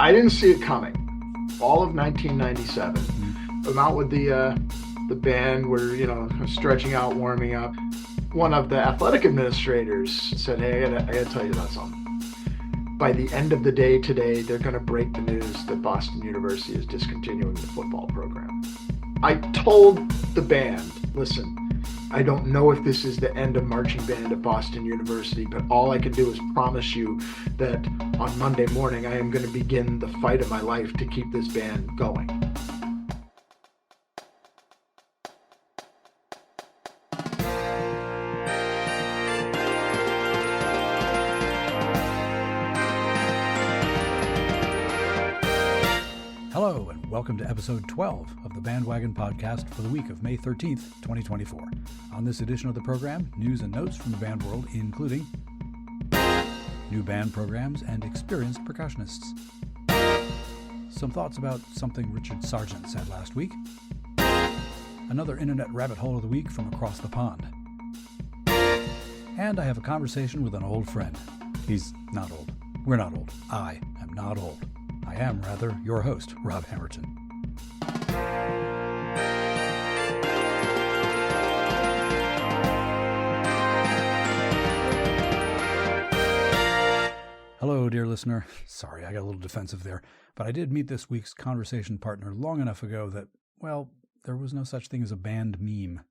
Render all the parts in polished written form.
I didn't see it coming. All of 1997. I'm out with the band. We're stretching out, warming up. One of the athletic administrators said, "Hey, I gotta tell you about something. By the end of the day today, they're going to break the news that Boston University is discontinuing the football program." I told the band, "Listen, I don't know if this is the end of marching band at Boston University, but all I can do is promise you that on Monday morning, I am going to begin the fight of my life to keep this band going." Hello, and welcome to episode 12 of the BandWagon podcast for the week of May 13th, 2024. On this edition of the program, news and notes from the band world, including new band programs and experienced percussionists, some thoughts about something Richard Sargent said last week, another internet rabbit hole of the week from across the pond, and I have a conversation with an old friend. He's not old. We're not old. I am not old. I am, rather, your host, Rob Hammerton. Hello, dear listener. Sorry, I got a little defensive there, but I did meet this week's conversation partner long enough ago that, well, there was no such thing as a band meme.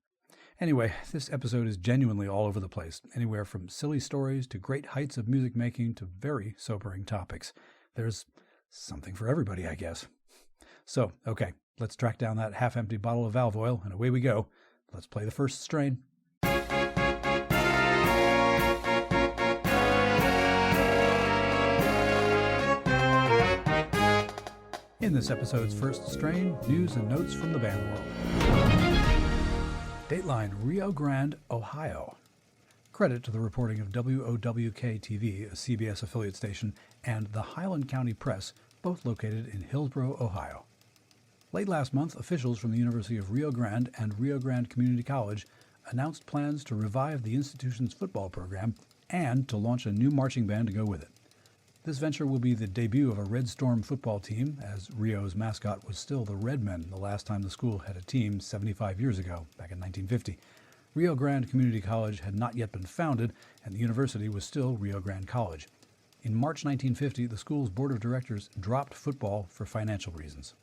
Anyway, this episode is genuinely all over the place, anywhere from silly stories to great heights of music making to very sobering topics. There's something for everybody, I guess. So, okay, let's track down that half-empty bottle of valve oil, and away we go. Let's play the first strain. In this episode's first strain, news and notes from the band world. Dateline, Rio Grande, Ohio. Credit to the reporting of WOWK-TV, a CBS affiliate station, and the Highland County Press, both located in Hillsboro, Ohio. Late last month, officials from the University of Rio Grande and Rio Grande Community College announced plans to revive the institution's football program and to launch a new marching band to go with it. This venture will be the debut of a Red Storm football team, as Rio's mascot was still the Redmen the last time the school had a team 75 years ago, back in 1950. Rio Grande Community College had not yet been founded, and the university was still Rio Grande College. In March 1950, the school's board of directors dropped football for financial reasons.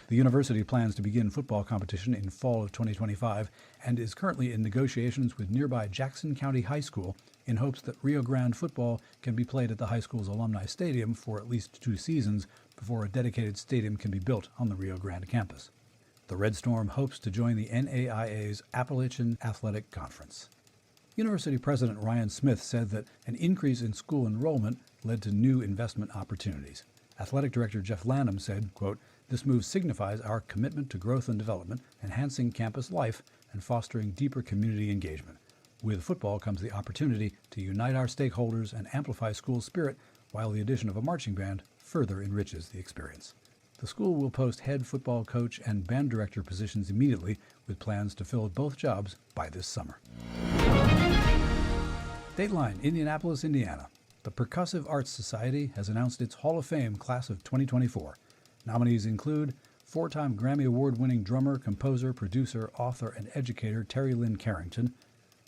The university plans to begin football competition in fall of 2025 and is currently in negotiations with nearby Jackson County High School in hopes that Rio Grande football can be played at the high school's alumni stadium for at least 2 seasons before a dedicated stadium can be built on the Rio Grande campus. The Red Storm hopes to join the NAIA's Appalachian Athletic Conference. University President Ryan Smith said that an increase in school enrollment led to new investment opportunities. Athletic Director Jeff Lanham said, quote, "This move signifies our commitment to growth and development, enhancing campus life, and fostering deeper community engagement. With football comes the opportunity to unite our stakeholders and amplify school spirit, while the addition of a marching band further enriches the experience." The school will post head football coach and band director positions immediately, with plans to fill both jobs by this summer. Dateline, Indianapolis, Indiana. The Percussive Arts Society has announced its Hall of Fame class of 2024. Nominees include 4-time Grammy Award-winning drummer, composer, producer, author, and educator Terry Lynn Carrington,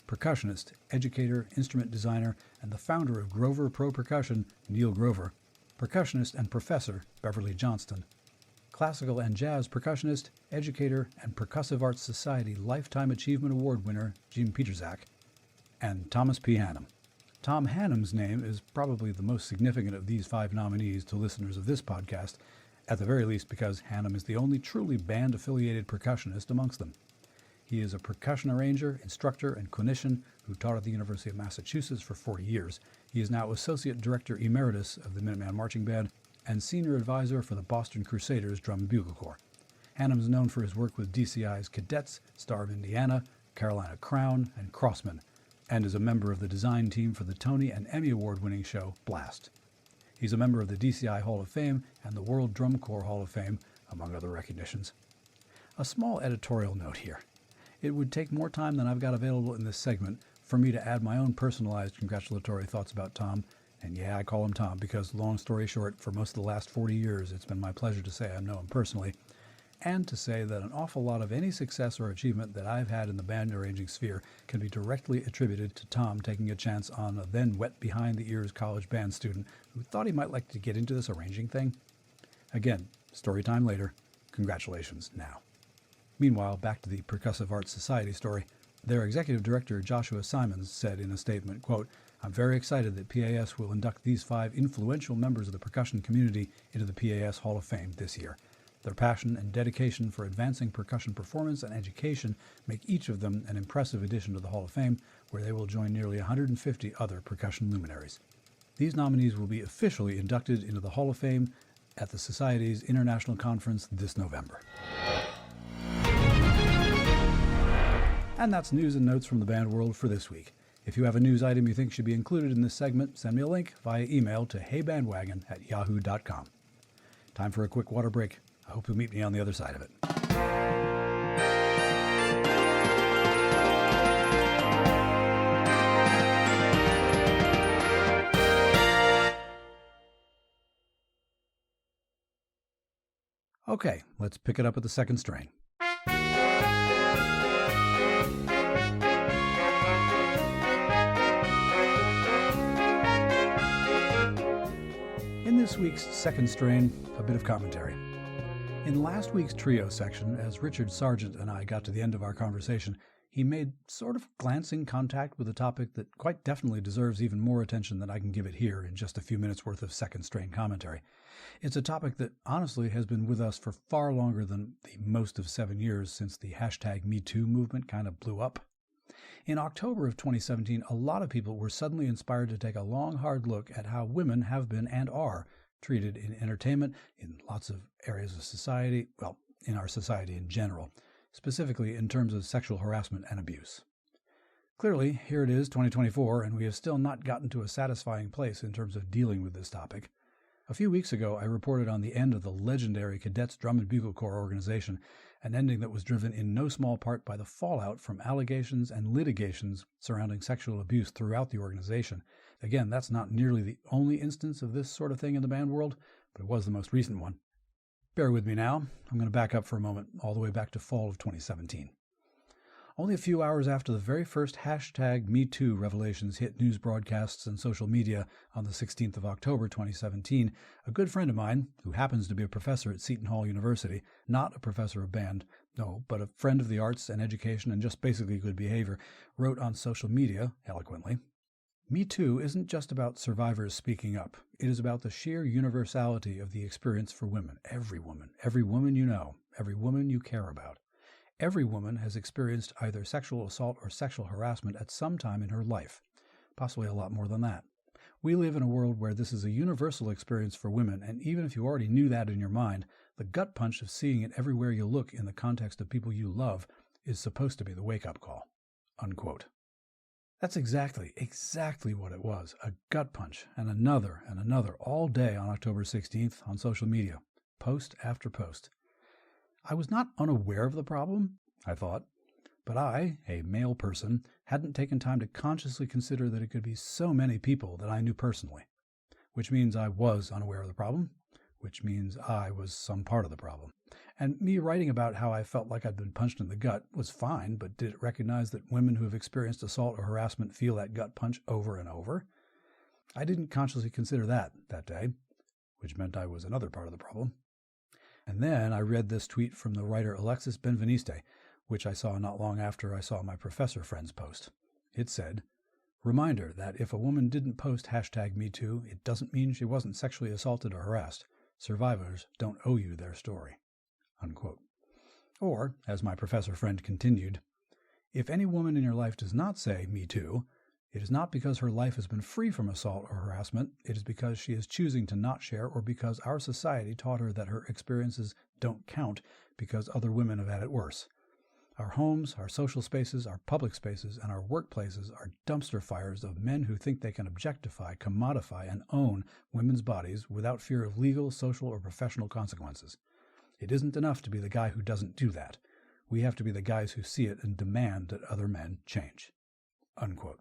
percussionist, educator, instrument designer, and the founder of Grover Pro Percussion, Neil Grover, percussionist and professor Beverly Johnston, classical and jazz percussionist, educator, and Percussive Arts Society Lifetime Achievement Award winner Jim Peterzak, and Thomas P. Hannum. Thom Hannum's name is probably the most significant of these 5 nominees to listeners of this podcast, at the very least because Hannum is the only truly band-affiliated percussionist amongst them. He is a percussion arranger, instructor, and clinician who taught at the University of Massachusetts for 40 years. He is now Associate Director Emeritus of the Minuteman Marching Band and Senior Advisor for the Boston Crusaders Drum and Bugle Corps. Hannum is known for his work with DCI's Cadets, Star of Indiana, Carolina Crown, and Crossmen, and is a member of the design team for the Tony and Emmy Award-winning show Blast. He's a member of the DCI Hall of Fame and the World Drum Corps Hall of Fame, among other recognitions. A small editorial note here. It would take more time than I've got available in this segment for me to add my own personalized congratulatory thoughts about Thom, And yeah, I call him Thom because, long story short, for most of the last 40 years, it's been my pleasure to say I know him personally, and to say that an awful lot of any success or achievement that I've had in the band arranging sphere can be directly attributed to Thom taking a chance on a then wet behind the ears college band student who thought he might like to get into this arranging thing. Again, story time later. Congratulations now. Meanwhile, back to the Percussive Arts Society story. Their executive director, Joshua Simons, said in a statement, quote, "I'm very excited that PAS will induct these 5 influential members of the percussion community into the PAS Hall of Fame this year. Their passion and dedication for advancing percussion performance and education make each of them an impressive addition to the Hall of Fame, where they will join nearly 150 other percussion luminaries. These nominees will be officially inducted into the Hall of Fame at the Society's International Conference this November." And that's news and notes from the band world for this week. If you have a news item you think should be included in this segment, send me a link via email to heybandwagon@yahoo.com. Time for a quick water break. I hope you'll meet me on the other side of it. Okay, let's pick it up at the second strain. In this week's second strain, a bit of commentary. In last week's trio section, as Richard Sargent and I got to the end of our conversation, he made sort of glancing contact with a topic that quite definitely deserves even more attention than I can give it here in just a few minutes worth of second strain commentary. It's a topic that honestly has been with us for far longer than the most of 7 years since the #MeToo movement kind of blew up. In October of 2017, a lot of people were suddenly inspired to take a long, hard look at how women have been and are treated in entertainment, in lots of areas of society, well, in our society in general, specifically in terms of sexual harassment and abuse. Clearly, here it is, 2024, and we have still not gotten to a satisfying place in terms of dealing with this topic. A few weeks ago, I reported on the end of the legendary Cadets Drum and Bugle Corps organization, an ending that was driven in no small part by the fallout from allegations and litigations surrounding sexual abuse throughout the organization. Again, that's not nearly the only instance of this sort of thing in the band world, but it was the most recent one. Bear with me now. I'm going to back up for a moment, all the way back to fall of 2017. Only a few hours after the very first #MeToo revelations hit news broadcasts and social media on the 16th of October 2017, a good friend of mine, who happens to be a professor at Seton Hall University, not a professor of band, no, but a friend of the arts and education and just basically good behavior, wrote on social media, eloquently, "Me Too isn't just about survivors speaking up. It is about the sheer universality of the experience for women. Every woman you know, every woman you care about. Every woman has experienced either sexual assault or sexual harassment at some time in her life, possibly a lot more than that. We live in a world where this is a universal experience for women, and even if you already knew that in your mind, the gut punch of seeing it everywhere you look in the context of people you love is supposed to be the wake-up call." Unquote. That's exactly what it was, a gut punch, and another, all day on October 16th on social media, post after post. I was not unaware of the problem, I thought, but I, a male person, hadn't taken time to consciously consider that it could be so many people that I knew personally, which means I was unaware of the problem, which means I was some part of the problem. And me writing about how I felt like I'd been punched in the gut was fine, but did it recognize that women who have experienced assault or harassment feel that gut punch over and over? I didn't consciously consider that day, which meant I was another part of the problem. And then I read this tweet from the writer Alexis Benveniste, which I saw not long after I saw my professor friend's post. It said, "Reminder that if a woman didn't post #MeToo, it doesn't mean she wasn't sexually assaulted or harassed. Survivors don't owe you their story." Unquote. Or, as my professor friend continued, "If any woman in your life does not say Me Too, it is not because her life has been free from assault or harassment. It is because she is choosing to not share, or because our society taught her that her experiences don't count because other women have had it worse. Our homes, our social spaces, our public spaces, and our workplaces are dumpster fires of men who think they can objectify, commodify, and own women's bodies without fear of legal, social, or professional consequences. It isn't enough to be the guy who doesn't do that. We have to be the guys who see it and demand that other men change." Unquote.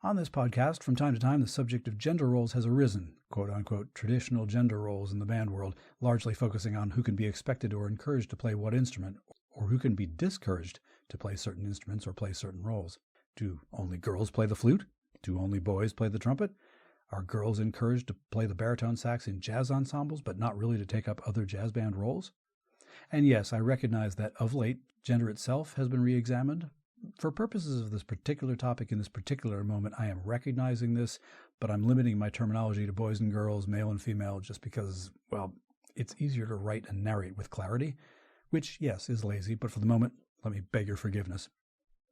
On this podcast, from time to time, the subject of gender roles has arisen, quote-unquote, traditional gender roles in the band world, largely focusing on who can be expected or encouraged to play what instrument, or who can be discouraged to play certain instruments or play certain roles. Do only girls play the flute? Do only boys play the trumpet? Are girls encouraged to play the baritone sax in jazz ensembles, but not really to take up other jazz band roles? And yes, I recognize that of late, gender itself has been re-examined. For purposes of this particular topic in this particular moment, I am recognizing this, but I'm limiting my terminology to boys and girls, male and female, just because, well, it's easier to write and narrate with clarity, which, yes, is lazy, but for the moment, let me beg your forgiveness.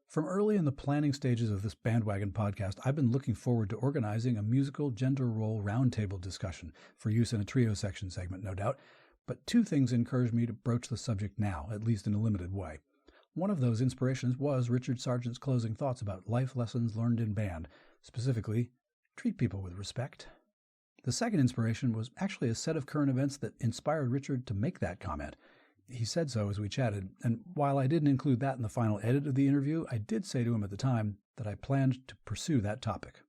From early in the planning stages of this BandWagon podcast, I've been looking forward to organizing a musical gender role roundtable discussion for use in a trio section segment, no doubt, but two things encouraged me to broach the subject now, at least in a limited way. One of those inspirations was Richard Sargent's closing thoughts about life lessons learned in band, specifically, treat people with respect. The second inspiration was actually a set of current events that inspired Richard to make that comment. He said so as we chatted, and while I didn't include that in the final edit of the interview, I did say to him at the time that I planned to pursue that topic.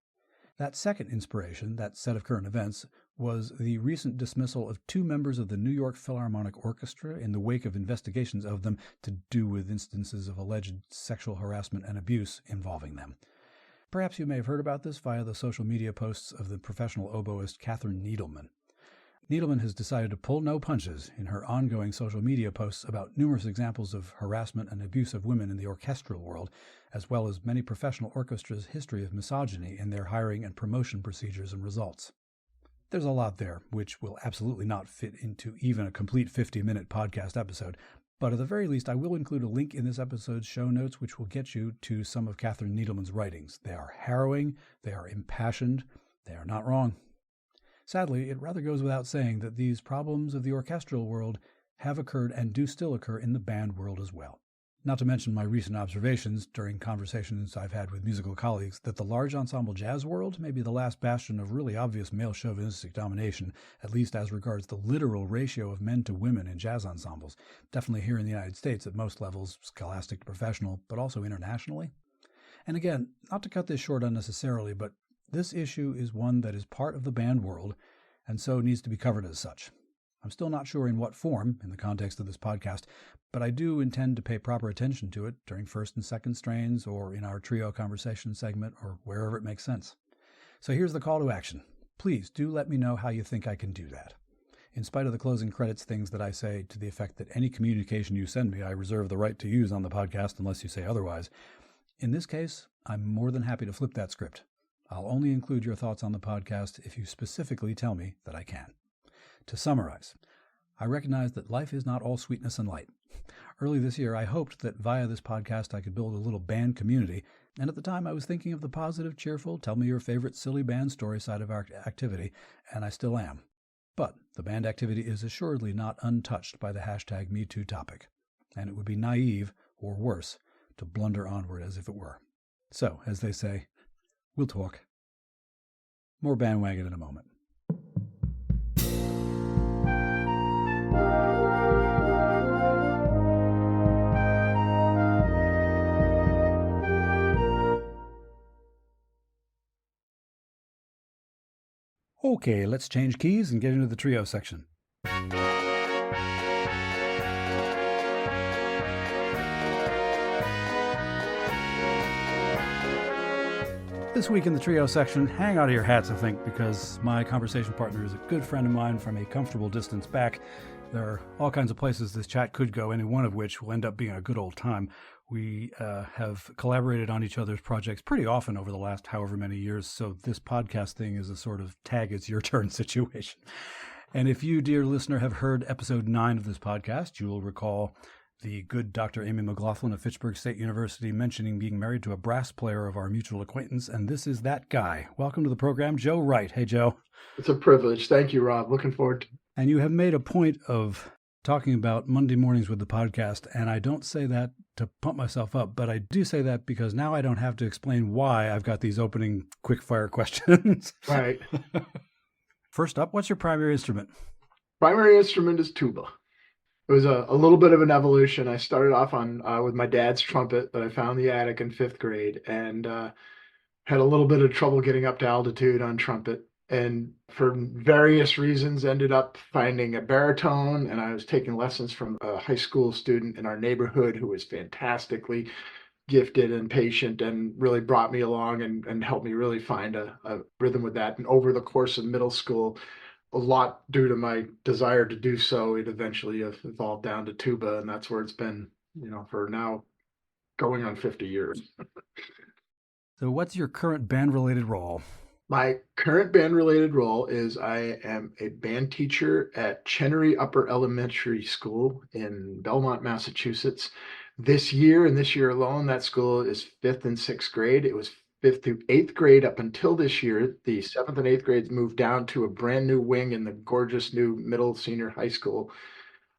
That second inspiration, that set of current events, was the recent dismissal of two members of the New York Philharmonic Orchestra in the wake of investigations of them to do with instances of alleged sexual harassment and abuse involving them. Perhaps you may have heard about this via the social media posts of the professional oboist Katherine Needleman. Needleman has decided to pull no punches in her ongoing social media posts about numerous examples of harassment and abuse of women in the orchestral world, as well as many professional orchestras' history of misogyny in their hiring and promotion procedures and results. There's a lot there, which will absolutely not fit into even a complete 50-minute podcast episode, but at the very least I will include a link in this episode's show notes which will get you to some of Katherine Needleman's writings. They are harrowing, they are impassioned, they are not wrong. Sadly, it rather goes without saying that these problems of the orchestral world have occurred and do still occur in the band world as well. Not to mention my recent observations during conversations I've had with musical colleagues that the large ensemble jazz world may be the last bastion of really obvious male chauvinistic domination, at least as regards the literal ratio of men to women in jazz ensembles, definitely here in the United States at most levels, scholastic to professional, but also internationally. And again, not to cut this short unnecessarily, but this issue is one that is part of the band world, and so needs to be covered as such. I'm still not sure in what form, in the context of this podcast, but I do intend to pay proper attention to it during first and second strains, or in our trio conversation segment, or wherever it makes sense. So here's the call to action. Please do let me know how you think I can do that. In spite of the closing credits things that I say to the effect that any communication you send me I reserve the right to use on the podcast unless you say otherwise, in this case, I'm more than happy to flip that script. I'll only include your thoughts on the podcast if you specifically tell me that I can. To summarize, I recognize that life is not all sweetness and light. Early this year, I hoped that via this podcast I could build a little band community, and at the time I was thinking of the positive, cheerful, tell me your favorite silly band story side of our activity, and I still am. But the band activity is assuredly not untouched by the hashtag #MeToo topic, and it would be naive, or worse, to blunder onward as if it were. So, as they say, we'll talk. More BandWagon in a moment. Okay, let's change keys and get into the trio section. This week in the trio section, hang out of your hats, I think, because my conversation partner is a good friend of mine from a comfortable distance back. There are all kinds of places this chat could go, any one of which will end up being a good old time. We have collaborated on each other's projects pretty often over the last however many years, so this podcast thing is a sort of tag it's your turn situation. And if you, dear listener, have heard episode 9 of this podcast, you will recall the good Dr. Amy McLaughlin of Fitchburg State University mentioning being married to a brass player of our mutual acquaintance, and this is that guy. Welcome to the program, Joe Wright. Hey, Joe. It's a privilege. Thank you, Rob. Looking forward to it. And you have made a point of talking about Monday mornings with the podcast, and I don't say that to pump myself up, but I do say that because now I don't have to explain why I've got these opening quick-fire questions. Right. First up, what's your primary instrument? Primary instrument is tuba. It was a little bit of an evolution. I started off on with my dad's trumpet that I found in the attic in 5th grade, and Had a little bit of trouble getting up to altitude on trumpet, and for various reasons ended up finding a baritone, and I was taking lessons from a high school student in our neighborhood who was fantastically gifted and patient and really brought me along and helped me really find a rhythm with that. And over the course of middle school, a lot due to my desire to do so, it eventually evolved down to tuba, and that's where it's been, for now going on 50 years. So, what's your current band related role? My current band related role is I am a band teacher at Chenery Upper Elementary School in Belmont, Massachusetts. This year and this year alone, that school is fifth and sixth grade. It was fifth through eighth grade up until this year. The seventh and eighth grades moved down to a brand new wing in the gorgeous new middle senior high school.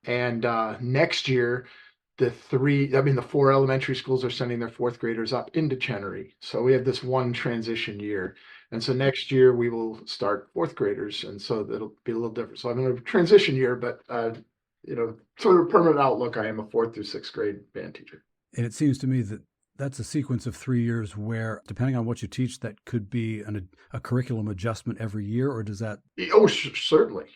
And next year, the four elementary schools are sending their fourth graders up into Chenery. So we have this one transition year. And so next year we will start fourth graders. And so it'll be a little different. So I'm in a transition year, but, sort of permanent outlook, I am a fourth through sixth grade band teacher. And it seems to me that that's a sequence of 3 years where, depending on what you teach, that could be a curriculum adjustment every year, or does that? Oh, certainly.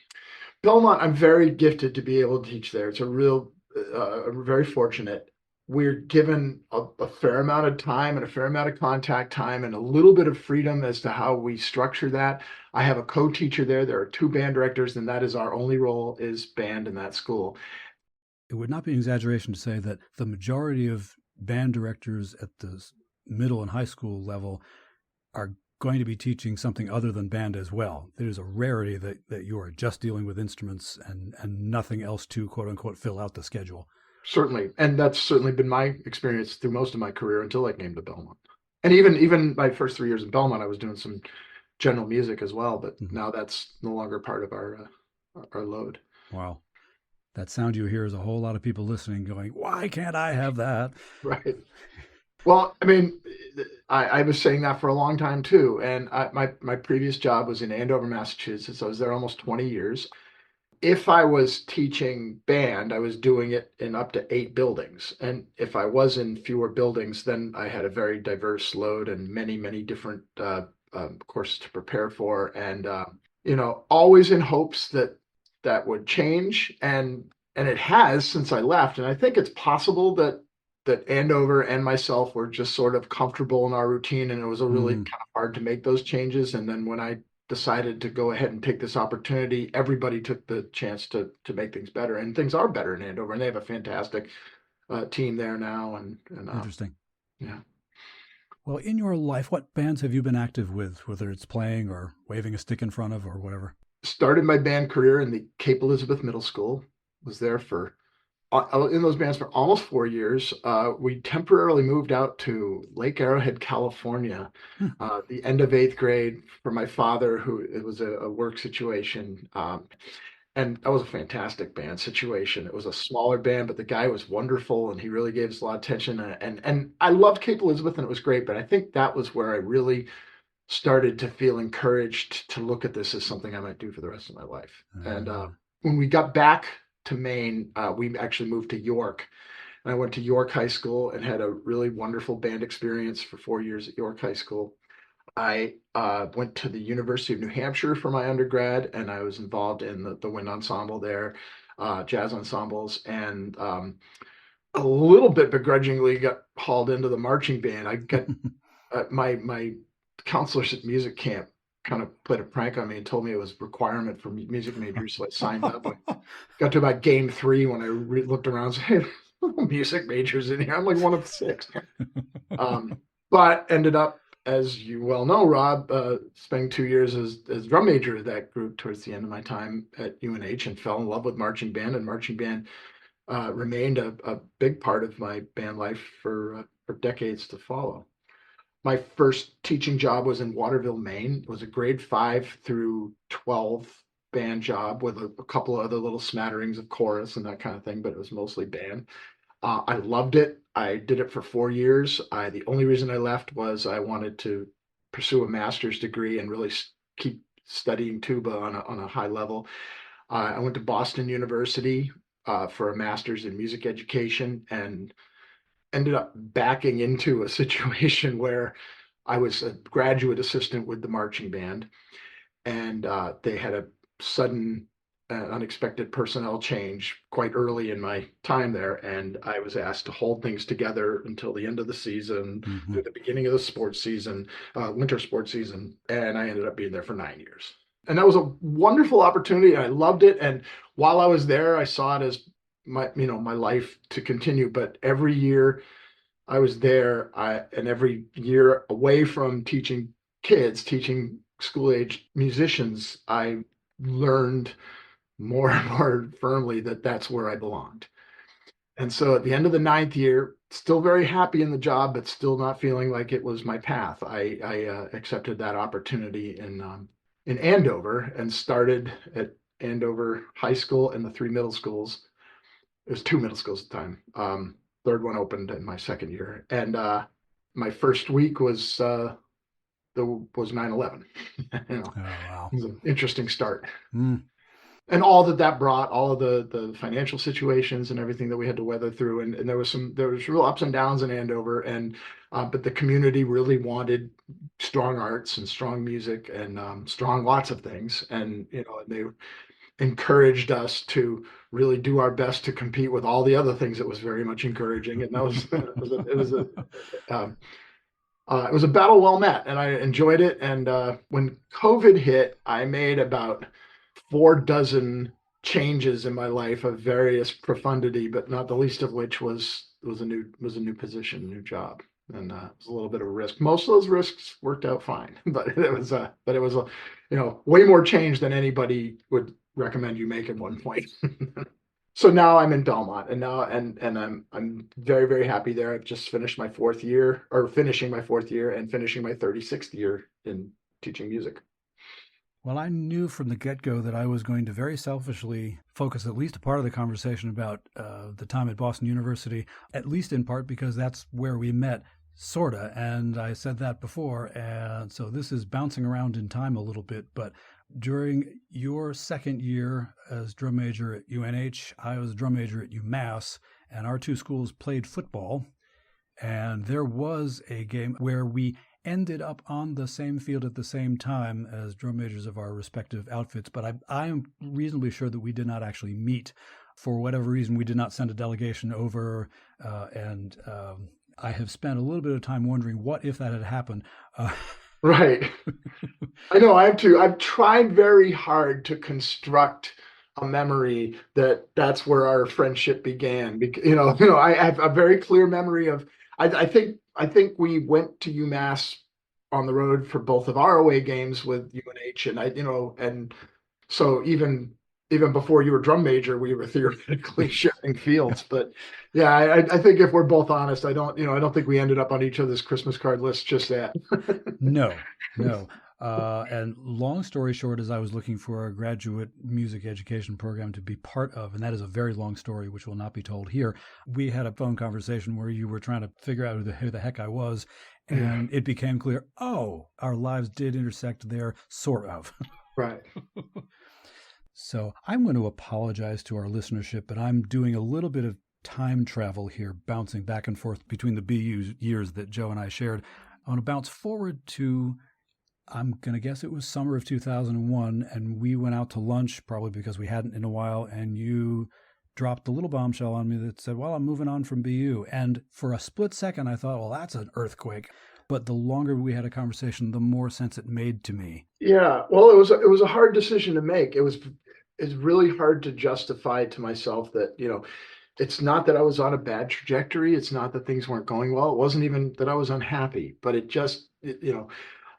Belmont, I'm very gifted to be able to teach there. It's very fortunate. We're given a fair amount of time and a fair amount of contact time and a little bit of freedom as to how we structure that. I have a co-teacher there. There are two band directors, and that is our only role is band in that school. It would not be an exaggeration to say that the majority of band directors at the middle and high school level are going to be teaching something other than band as well. It is a rarity that you are just dealing with instruments and nothing else to, quote unquote, fill out the schedule. Certainly. And that's certainly been my experience through most of my career until I came to Belmont. And even my first 3 years in Belmont, I was doing some general music as well, but now that's no longer part of our load. Wow. That sound you hear is a whole lot of people listening going, why can't I have that? Right. Well, I mean, I was saying that for a long time too. And my previous job was in Andover, Massachusetts. I was there almost 20 years. If I was teaching band, I was doing it in up to 8 buildings. And if I was in fewer buildings, then I had a very diverse load and many, many different courses to prepare for. And, always in hopes that would change. And it has since I left. And I think it's possible that Andover and myself were just sort of comfortable in our routine, and it was a really kind of hard to make those changes. And then when I decided to go ahead and take this opportunity, everybody took the chance to make things better, and things are better in Andover, and they have a fantastic team there now. And Interesting. Yeah. Well, in your life, what bands have you been active with, whether it's playing or waving a stick in front of or whatever? Started my band career in the Cape Elizabeth Middle School. Was there in those bands for almost 4 years. We temporarily moved out to Lake Arrowhead, California, the end of 8th grade for my father, who it was a work situation. And that was a fantastic band situation. It was a smaller band, but the guy was wonderful and he really gave us a lot of attention. And I loved Cape Elizabeth and it was great, but I think that was where I really started to feel encouraged to look at this as something I might do for the rest of my life. And when we got back to Maine, we actually moved to York. And I went to York High School and had a really wonderful band experience for 4 years at York High School. I went to the University of New Hampshire for my undergrad, and I was involved in the wind ensemble there, jazz ensembles, and a little bit begrudgingly got hauled into the marching band. I got my counselors at music camp kind of played a prank on me and told me it was a requirement for music majors, so I signed up. I got to about game 3 when I looked around and said, hey, music majors in here. I'm like one of 6. But ended up, as you well know, Rob, spending 2 years as drum major of that group towards the end of my time at UNH, and fell in love with marching band, and marching band remained a big part of my band life for decades to follow. My first teaching job was in Waterville, Maine. It was a grade 5 through 12 band job with a couple of other little smatterings of chorus and that kind of thing, but it was mostly band. I loved it. I did it for 4 years. The only reason I left was I wanted to pursue a master's degree and really keep studying tuba on a high level. I went to Boston University for a master's in music education and ended up backing into a situation where I was a graduate assistant with the marching band, and they had a sudden, unexpected personnel change quite early in my time there, and I was asked to hold things together until the end of the season, Hmm. through the beginning of the sports season, winter sports season, and I ended up being there for 9 years. And that was a wonderful opportunity. I loved it, and while I was there, I saw it as my life to continue. But every year I was there, and every year away from teaching kids, teaching school age musicians, I learned more and more firmly that that's where I belonged. And so at the end of the ninth year, still very happy in the job, but still not feeling like it was my path. I accepted that opportunity in Andover and started at Andover High School and the three middle schools. It was two middle schools at the time. Third one opened in my second year, and my first week was 9/11. You know, Oh, wow. it was an interesting start, Mm. and all that brought, all of the financial situations and everything that we had to weather through, and there was real ups and downs in Andover, and but the community really wanted strong arts and strong music and strong lots of things, and they encouraged us to really do our best to compete with all the other things. It was very much encouraging, and that was um, it was a battle well met, and I enjoyed it. And when COVID hit, I made about 4 dozen changes in my life of various profundity, but not the least of which was a new position, new job, and it was a little bit of a risk. Most of those risks worked out fine, but it was a way more change than anybody would recommend you make at one point. So now I'm in Belmont, and now and I'm very, very happy there. I've just finished my fourth year, or finishing my fourth year, and finishing my 36th year in teaching music. Well, I knew from the get-go that I was going to very selfishly focus at least a part of the conversation about the time at Boston University, at least in part because that's where we met, sorta. And I said that before, and so this is bouncing around in time a little bit. But during your second year as drum major at UNH, I was a drum major at UMass, and our two schools played football. And there was a game where we ended up on the same field at the same time as drum majors of our respective outfits, but I am reasonably sure that we did not actually meet. For whatever reason, we did not send a delegation over, and I have spent a little bit of time wondering what if that had happened. Right. I know I have to. I've tried very hard to construct a memory that's where our friendship began. Because, I have a very clear memory of. I think we went to UMass on the road for both of our away games with UNH, and so even before you were drum major, we were theoretically sharing fields. But yeah, I think if we're both honest, I don't think we ended up on each other's Christmas card list just that. No, no. And long story short, as I was looking for a graduate music education program to be part of, and that is a very long story, which will not be told here. We had a phone conversation where you were trying to figure out who the heck I was, Yeah, and it became clear, oh, our lives did intersect there, sort of. right. So I'm going to apologize to our listenership, but I'm doing a little bit of time travel here, bouncing back and forth between the BU years that Joe and I shared. I want to bounce forward to, I'm going to guess it was summer of 2001, and we went out to lunch, probably because we hadn't in a while, and you dropped a little bombshell on me that said, well, I'm moving on from BU. And for a split second, I thought, well, that's an earthquake. But the longer we had a conversation, the more sense it made to me. Yeah. Well, it was a hard decision to make. It's really hard to justify to myself that, it's not that I was on a bad trajectory. It's not that things weren't going well. It wasn't even that I was unhappy, but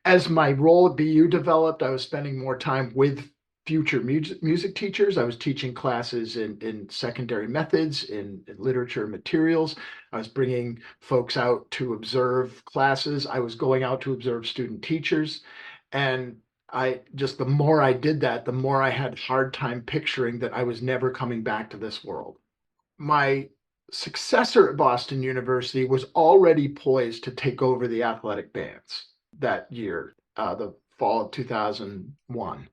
as my role at BU developed, I was spending more time with future music teachers. I was teaching classes in secondary methods, in literature materials. I was bringing folks out to observe classes. I was going out to observe student teachers. And the more I did that, the more I had a hard time picturing that I was never coming back to this world. My successor at Boston University was already poised to take over the athletic bands that year, the fall of 2001.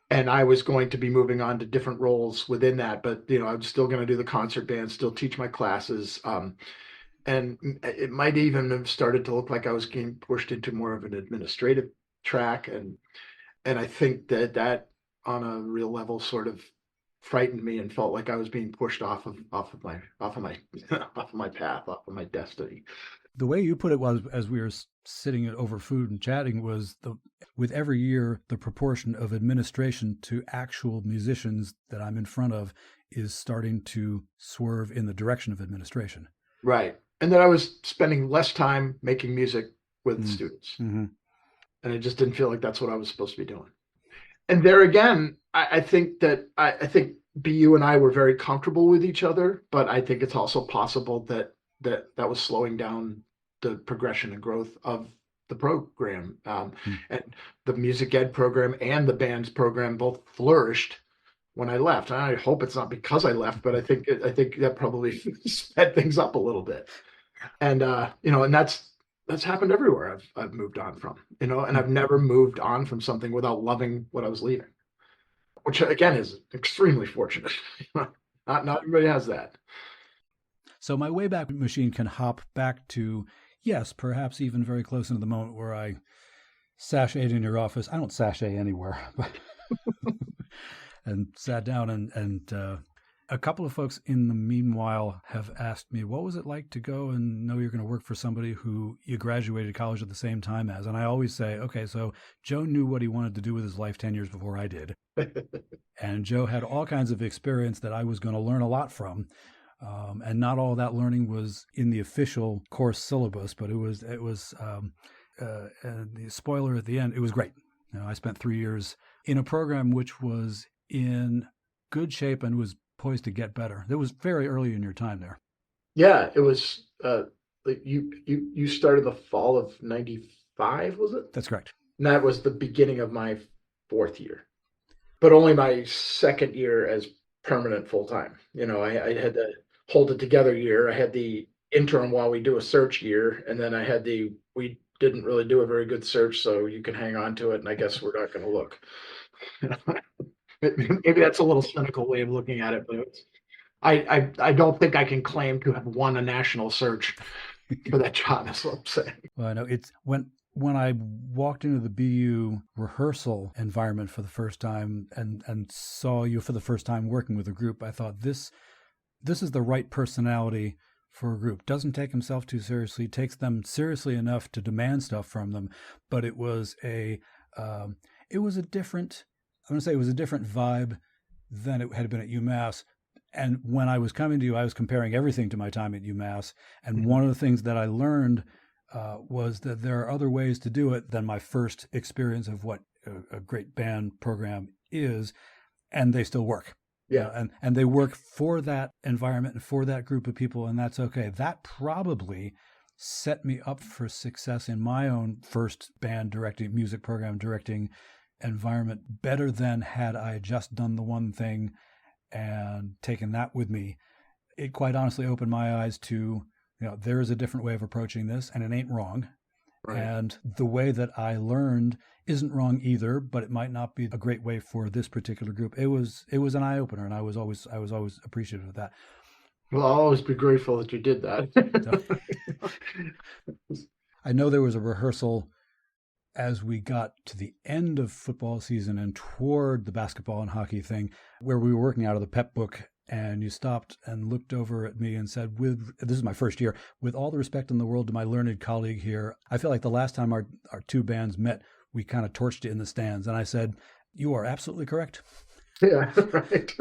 And I was going to be moving on to different roles within that, but I'm still going to do the concert band, still teach my classes. And it might even have started to look like I was getting pushed into more of an administrative track. And I think that on a real level sort of frightened me and felt like I was being pushed off of my off of my path, off of my destiny. The way you put it was, as we were sitting over food and chatting, was with every year, the proportion of administration to actual musicians that I'm in front of is starting to swerve in the direction of administration. Right. And then I was spending less time making music with students. Mm-hmm. And it just didn't feel like that's what I was supposed to be doing. And there again, I think that I think BU and I were very comfortable with each other, but I think it's also possible that was slowing down the progression and growth of the program. And the music ed program and the bands program both flourished when I left. And I hope it's not because I left, but I think that probably sped things up a little bit. And and that's happened everywhere I've moved on from, and I've never moved on from something without loving what I was leaving, which again is extremely fortunate. Not everybody has that. So my Wayback Machine can hop back to, yes, perhaps even very close into the moment where I sashayed in your office. I don't sashay anywhere, but and sat down and a couple of folks in the meanwhile have asked me, what was it like to go and know you're going to work for somebody who you graduated college at the same time as? And I always say, okay, so Joe knew what he wanted to do with his life 10 years before I did. And Joe had all kinds of experience that I was going to learn a lot from. And not all that learning was in the official course syllabus, but it was the spoiler at the end, it was great. I spent 3 years in a program which was in good shape and was poised to get better. That was very early in your time there. Yeah, it was. You started the fall of '95, was it? That's correct. And that was the beginning of my 4th year, but only my 2nd year as permanent full time. I had the hold it together year. I had the interim while we do a search year, and then I had we didn't really do a very good search, so you can hang on to it. And I guess we're not going to look. Maybe that's a little cynical way of looking at it, but I don't think I can claim to have won a national search for that job. That's what I'm saying. Well, I know it's when I walked into the BU rehearsal environment for the first time and saw you for the first time working with a group, I thought this is the right personality for a group. Doesn't take himself too seriously, takes them seriously enough to demand stuff from them, but it was a different. I'm going to say it was a different vibe than it had been at UMass. And when I was coming to you, I was comparing everything to my time at UMass. And one of the things that I learned was that there are other ways to do it than my first experience of what a great band program is, and they still work. Yeah. And they work for that environment and for that group of people, and that's okay. That probably set me up for success in my own first band directing, music program directing environment better than had I just done the one thing and taken that with me. It quite honestly opened my eyes to, there is a different way of approaching this, and it ain't wrong. Right. And the way that I learned isn't wrong either, but it might not be a great way for this particular group. It was an eye opener, and I was always appreciative of that. Well, I'll always be grateful that you did that. I know there was a rehearsal as we got to the end of football season and toward the basketball and hockey thing, where we were working out of the pep book, and you stopped and looked over at me and said, this is my first year, with all the respect in the world to my learned colleague here, I feel like the last time our two bands met, we kind of torched it in the stands. And I said, you are absolutely correct. Yeah, right.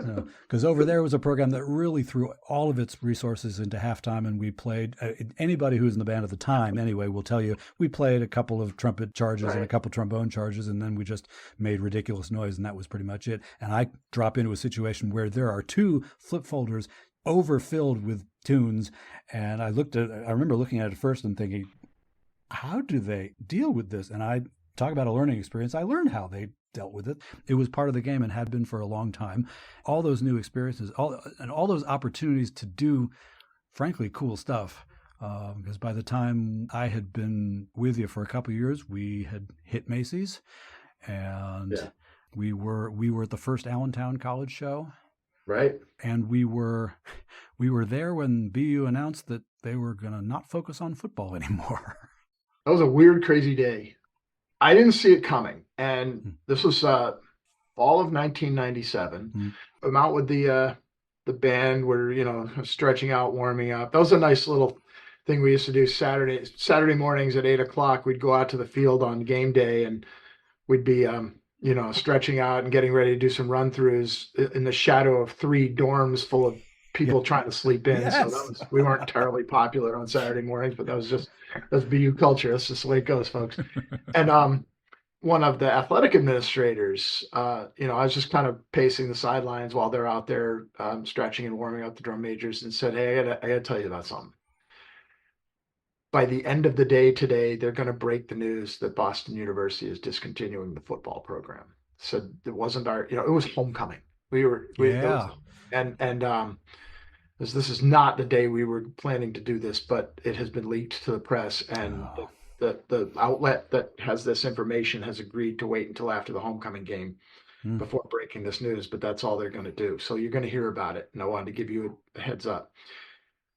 Because over there was a program that really threw all of its resources into halftime, and we played, anybody who was in the band at the time anyway will tell you, we played a couple of trumpet charges and a couple trombone charges, and then we just made ridiculous noise, and that was pretty much it. And I drop into a situation where there are 2 flip folders overfilled with tunes, and I remember looking at it first and thinking, how do they deal with this? And I talk about a learning experience. I learned how they dealt with it. It was part of the game and had been for a long time. All those new experiences, all those opportunities to do, frankly, cool stuff. Because by the time I had been with you for a couple of years, we had hit Macy's, and we were at the first Allentown College show. Right. And we were there when BU announced that they were going to not focus on football anymore. That was a weird, crazy day. I didn't see it coming. And Hmm. this was fall of 1997. Hmm. I'm out with the band. We're, stretching out, warming up. That was a nice little thing we used to do Saturday mornings at 8 o'clock. We'd go out to the field on game day, and we'd be stretching out and getting ready to do some run throughs in the shadow of three dorms full of Yeah. people trying to sleep in. So Yes. we weren't terribly popular on Saturday mornings, but that's BU culture. That's just the way it goes, folks. And one of the athletic administrators, I was just kind of pacing the sidelines while they're out there stretching and warming up the drum majors, and said, "Hey, I gotta tell you about something. By the end of the day today, they're going to break the news that Boston University is discontinuing the football program." So it wasn't it was homecoming. That was, Yeah. and this is not the day we were planning to do this, but it has been leaked to the press, and Oh. the outlet that has this information has agreed to wait until after the homecoming game Hmm. before breaking this news, but that's all they're going to do. So you're going to hear about it, and I wanted to give you a heads up,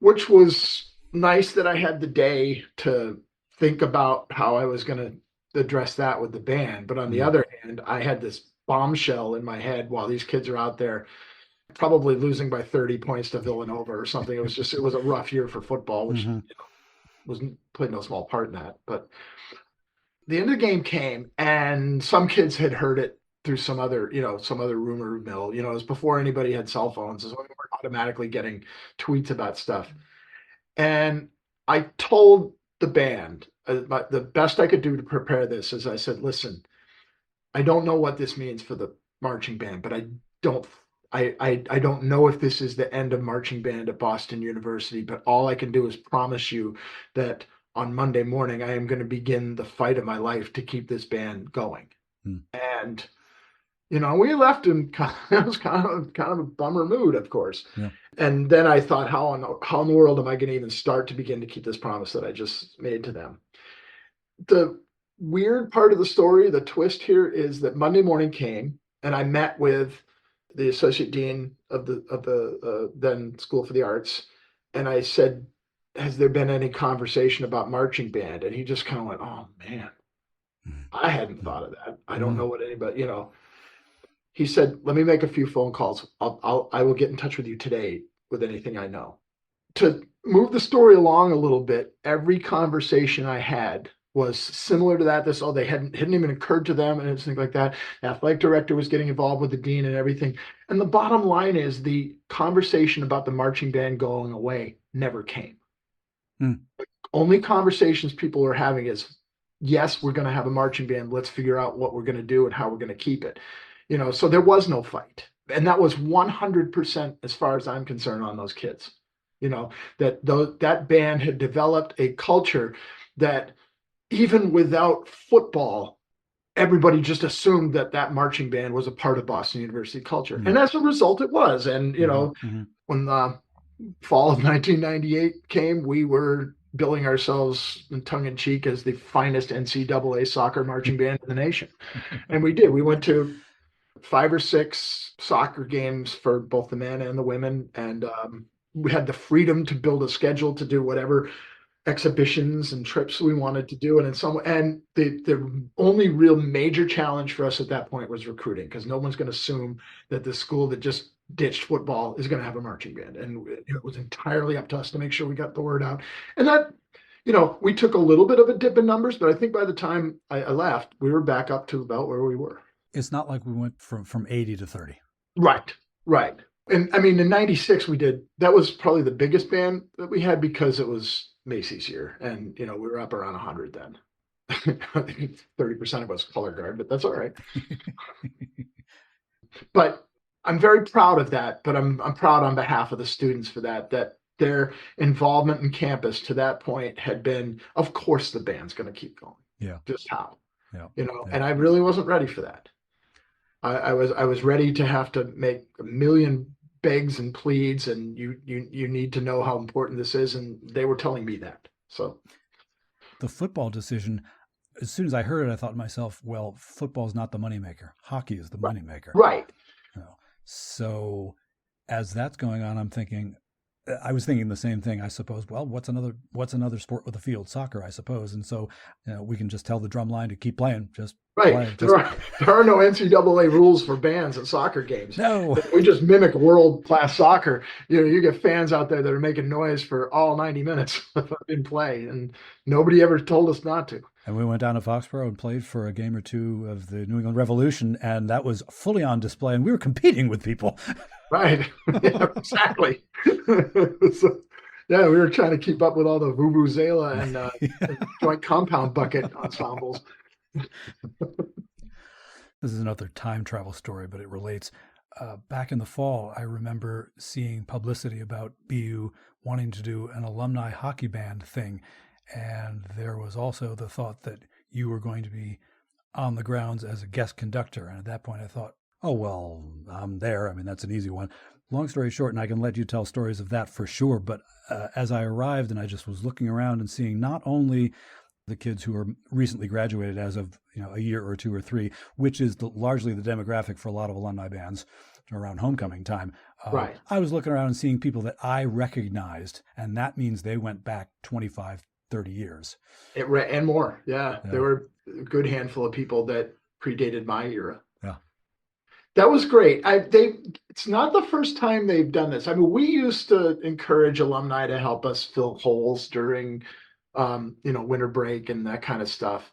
which was nice that I had the day to think about how I was going to address that with the band. But on the Hmm. other hand, I had this bombshell in my head while these kids are out there probably losing by 30 points to Villanova or something. It was a rough year for football, which Hmm. wasn't played no small part in that. But the end of the game came, and some kids had heard it through some other rumor mill. It was before anybody had cell phones, so we were automatically getting tweets about stuff. And I told the band, the best I could do to prepare this is I said, listen, I don't know what this means for the marching band, but don't I don't know if this is the end of marching band at Boston University, but all I can do is promise you that on Monday morning I am going to begin the fight of my life to keep this band going. Hmm. And we left in it was kind of a bummer mood, of course. Yeah. And then I thought, how in the world am I going to even start to begin to keep this promise that I just made to them? The weird part of the story, the twist here, is that Monday morning came, and I met with the associate dean of the then School for the Arts, and I said, "Has there been any conversation about marching band?" And he just kind of went, "Oh man, I hadn't thought of that. I don't Hmm. know what anybody." He said, "Let me make a few phone calls. I will get in touch with you today with anything I know." To move the story along a little bit, every conversation I had was similar to that. They hadn't even occurred to them and things like that. The athletic director was getting involved with the dean and everything. And the bottom line is the conversation about the marching band going away never came. Hmm. Only conversations people are having is, yes, we're going to have a marching band. Let's figure out what we're going to do and how we're going to keep it. So there was no fight. And that was 100%, as far as I'm concerned, on those kids. That band had developed a culture that even without football, everybody just assumed that marching band was a part of Boston University culture. Hmm. And as a result, it was. And, Hmm. when the fall of 1998 came, we were billing ourselves in tongue in cheek as the finest NCAA soccer marching band in the nation. And we did. We went to 5 or 6 soccer games for both the men and the women, and we had the freedom to build a schedule to do whatever exhibitions and trips we wanted to do. And the only real major challenge for us at that point was recruiting, because no one's going to assume that the school that just ditched football is going to have a marching band, and it was entirely up to us to make sure we got the word out. And that, we took a little bit of a dip in numbers, but I think by the time I left, we were back up to about where we were. It's not like we went from 80 to 30. Right, right. And I mean, in '96, that was probably the biggest band that we had because it was Macy's year. And, we were up around 100 then. I think 30% of us color guard, but that's all right. But I'm very proud of that. But I'm proud on behalf of the students for that their involvement in campus to that point had been, of course, the band's going to keep going. Yeah. Just how, Yeah. Yeah. Yeah. And I really wasn't ready for that. I was ready to have to make a million begs and pleads, and you need to know how important this is, and they were telling me that. So the football decision, as soon as I heard it, I thought to myself, well, football's not the moneymaker. Hockey is the moneymaker. right. So as that's going on, I was thinking the same thing, I suppose. Well, what's another sport with a field? Soccer, I suppose. And so, we can just tell the drum line to keep playing, just Right. play, just There are no NCAA rules for bands at soccer games. no. We just mimic world-class soccer. You get fans out there that are making noise for all 90 minutes in play, and nobody ever told us not to. And we went down to Foxborough and played for a game or two of the New England Revolution, and that was fully on display, and we were competing with people. Right. Yeah, exactly. So, yeah, we were trying to keep up with all the vuvuzela and joint compound bucket ensembles. This is another time travel story, but it relates. Back in the fall, I remember seeing publicity about BU wanting to do an alumni hockey band thing. And there was also the thought that you were going to be on the grounds as a guest conductor. And at that point, I thought, oh, well, I'm there. I mean, that's an easy one. Long story short, and I can let you tell stories of that for sure. But as I arrived and I just was looking around and seeing not only the kids who are recently graduated as of a year or two or three, which is largely the demographic for a lot of alumni bands around homecoming time. Right. I was looking around and seeing people that I recognized, and that means they went back 25, 30 years. And more. Yeah. There were a good handful of people that predated my era. Yeah. That was great. It's not the first time they've done this. I mean, we used to encourage alumni to help us fill holes during winter break and that kind of stuff.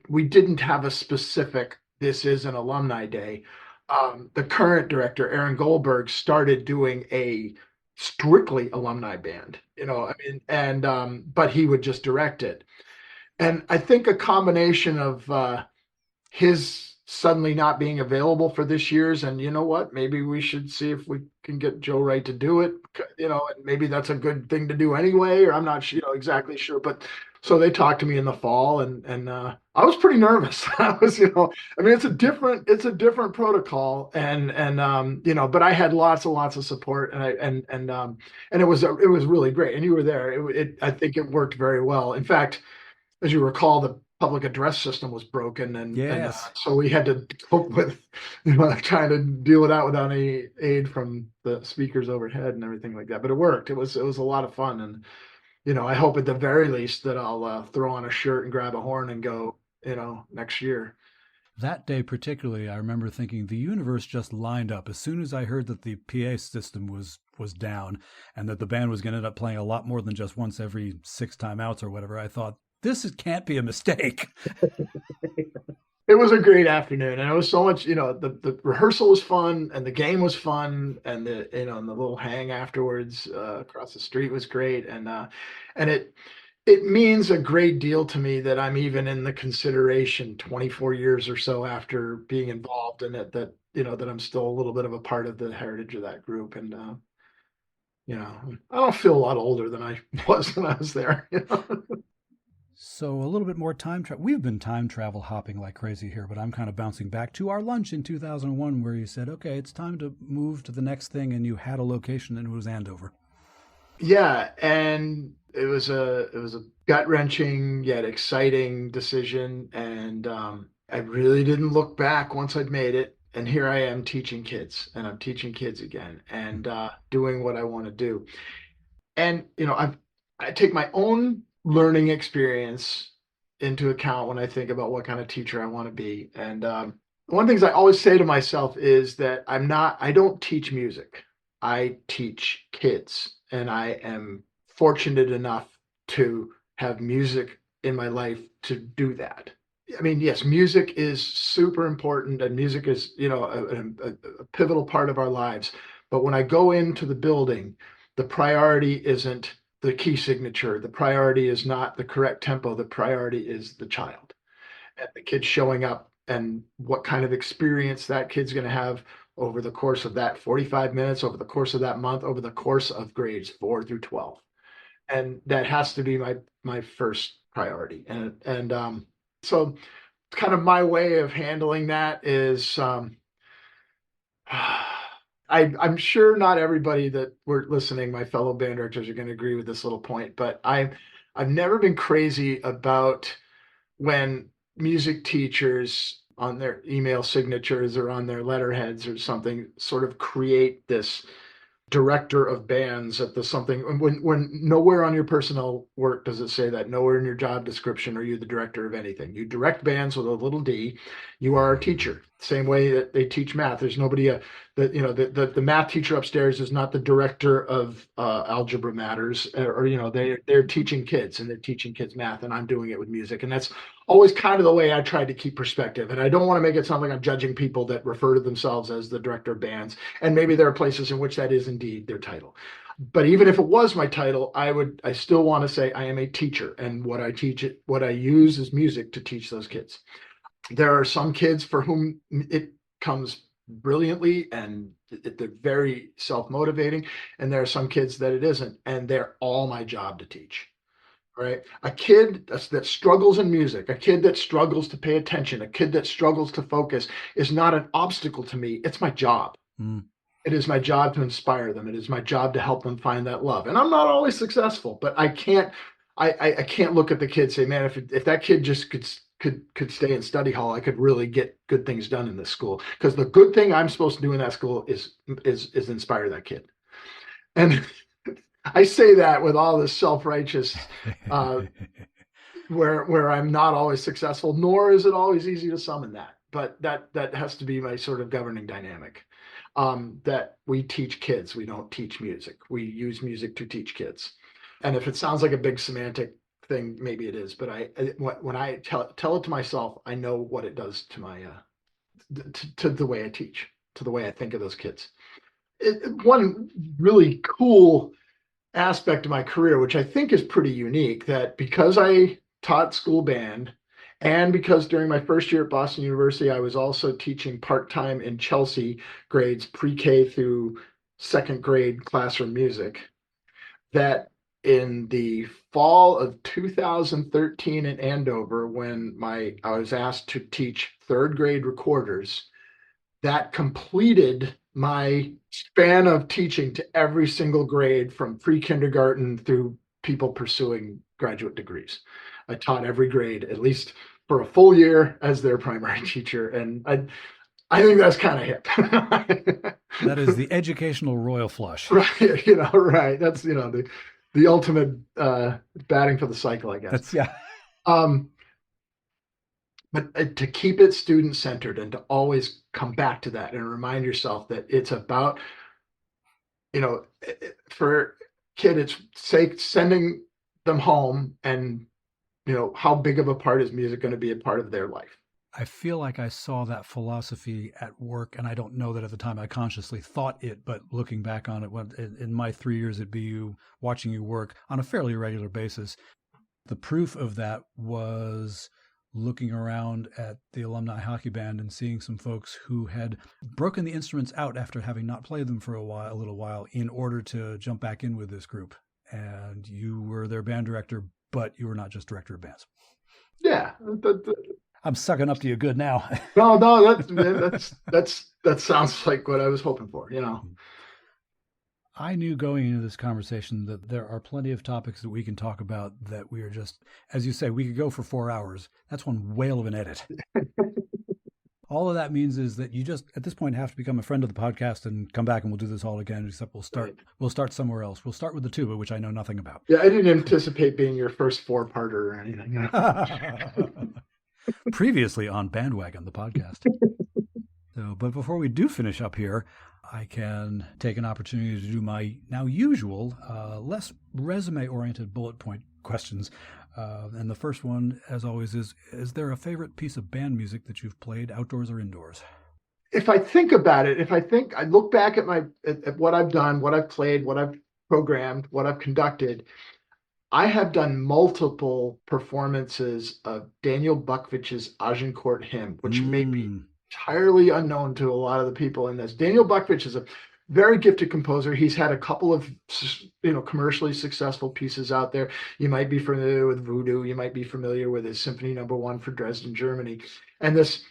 We didn't have a specific, this is an alumni day. The current director, Aaron Goldberg, started doing a strictly alumni band, but he would just direct it. And I think a combination of his suddenly not being available for this year's, and you know what, maybe we should see if we can get Joe Wright to do it, and maybe that's a good thing to do anyway, or I'm not exactly sure, but so they talked to me in the fall, and I was pretty nervous. I was, it's a different protocol, and but I had lots and lots of support, and it was really great, and you were there. I think it worked very well. In fact, as you recall, the public address system was broken, and so we had to cope with trying to deal with that without any aid from the speakers overhead and everything like that. But it worked. It was a lot of fun, and I hope at the very least that I'll throw on a shirt and grab a horn and go next year. That day particularly, I remember thinking the universe just lined up. As soon as I heard that the PA system was down and that the band was going to end up playing a lot more than just once every 6 timeouts or whatever, I thought, this can't be a mistake. It was a great afternoon, and it was so much, the rehearsal was fun, and the game was fun, and the little hang afterwards across the street was great, and it means a great deal to me that I'm even in the consideration 24 years or so after being involved in it, that that I'm still a little bit of a part of the heritage of that group, and I don't feel a lot older than I was when I was there. So a little bit more time travel. We've been time travel hopping like crazy here, but I'm kind of bouncing back to our lunch in 2001 where you said, okay, it's time to move to the next thing, and you had a location, and it was Andover. Yeah, and it was a gut-wrenching yet exciting decision, and I really didn't look back once I'd made it. And here I am teaching kids, and I'm teaching kids again, and doing what I want to do. And I take my own learning experience into account when I think about what kind of teacher I want to be. And one of the things I always say to myself is that I don't teach music. I teach kids, and I am fortunate enough to have music in my life to do that. I mean, yes, music is super important, and music is, a pivotal part of our lives. But when I go into the building, the priority isn't the key signature. The priority is not the correct tempo. The priority is the child and the kid showing up, and what kind of experience that kid's going to have over the course of that 45 minutes, over the course of that month, over the course of grades 4 through 12. And that has to be my first priority. And so kind of my way of handling that is, I'm sure not everybody that we're listening, my fellow band directors, are going to agree with this little point, but I've never been crazy about when music teachers on their email signatures or on their letterheads or something sort of create this director of bands at the something, when nowhere on your personnel work does it say that. Nowhere in your job description are you the director of anything. You direct bands with a little d. You are a teacher, same way that they teach math. There's nobody that, you know, the math teacher upstairs is not the director of algebra matters, or, you know, they're teaching kids, and they're teaching kids math, and I'm doing it with music. And that's always kind of the way I tried to keep perspective. And I don't want to make it sound like I'm judging people that refer to themselves as the director of bands. And maybe there are places in which that is indeed their title. But even if it was my title, I still want to say I am a teacher, and what I use is music to teach those kids. There are some kids for whom it comes brilliantly, and they're very self-motivating, and there are some kids that it isn't, and they're all my job to teach. Right? A kid that struggles in music, a kid that struggles to pay attention, a kid that struggles to focus is not an obstacle to me. It's my job. It is my job to inspire them. It is my job to help them find that love. And I'm not always successful, but I can't look at the kid and say, man, if that kid just could stay in study hall, I could really get good things done in this school. Because the good thing I'm supposed to do in that school is inspire that kid. And I say that with all this self-righteous, where I'm not always successful, nor is it always easy to summon that. But that has to be my sort of governing dynamic. That we teach kids, we don't teach music. We use music to teach kids. And if it sounds like a big semantic thing, maybe it is. But when I tell it to myself, I know what it does to my to the way I teach, to the way I think of those kids. One really cool aspect of my career, which I think is pretty unique, that because I taught school band, and because during my first year at Boston University, I was also teaching part-time in Chelsea grades pre-K through second grade classroom music, that in the fall of 2013 in Andover, when I was asked to teach third grade recorders, that completed my span of teaching to every single grade from pre-kindergarten through people pursuing graduate degrees. I taught every grade, at least for a full year, as their primary teacher. And I think that's kind of hip. That is the educational royal flush. Right. You know, right. That's, you know, the ultimate batting for the cycle, I guess. That's, yeah. But to keep it student-centered, and to always come back to that and remind yourself that it's about, you know, for kid, it's sending them home, and, you know, how big of a part is music going to be a part of their life? I feel like I saw that philosophy at work, and I don't know that at the time I consciously thought it, but looking back on it, in my 3 years at BU, watching you work on a fairly regular basis, the proof of that was looking around at the alumni hockey band and seeing some folks who had broken the instruments out after having not played them for a little while, in order to jump back in with this group. And you were their band director, but you were not just director of bands. Yeah. I'm sucking up to you good now. No, that sounds like what I was hoping for, you know. I knew going into this conversation that there are plenty of topics that we can talk about that we are just, as you say, we could go for 4 hours. That's one whale of an edit. All of that means is that you just, at this point, have to become a friend of the podcast and come back, and we'll do this all again, except we'll start somewhere else. We'll start with the tuba, which I know nothing about. Yeah, I didn't anticipate being your first 4-parter or anything. You know? Previously on BandWagon, the podcast. But before we do finish up here, I can take an opportunity to do my now usual, less resume-oriented bullet point questions. And the first one, as always, is there a favorite piece of band music that you've played, outdoors or indoors? If I think about it, I look back at what I've done, what I've played, what I've programmed, what I've conducted, I have done multiple performances of Daniel Buchwicz's Agincourt hymn, which may be entirely unknown to a lot of the people in this. Daniel Buchwicz is a very gifted composer. He's had a couple of, you know, commercially successful pieces out there. You might be familiar with Voodoo. You might be familiar with his Symphony No. 1 for Dresden, Germany. And this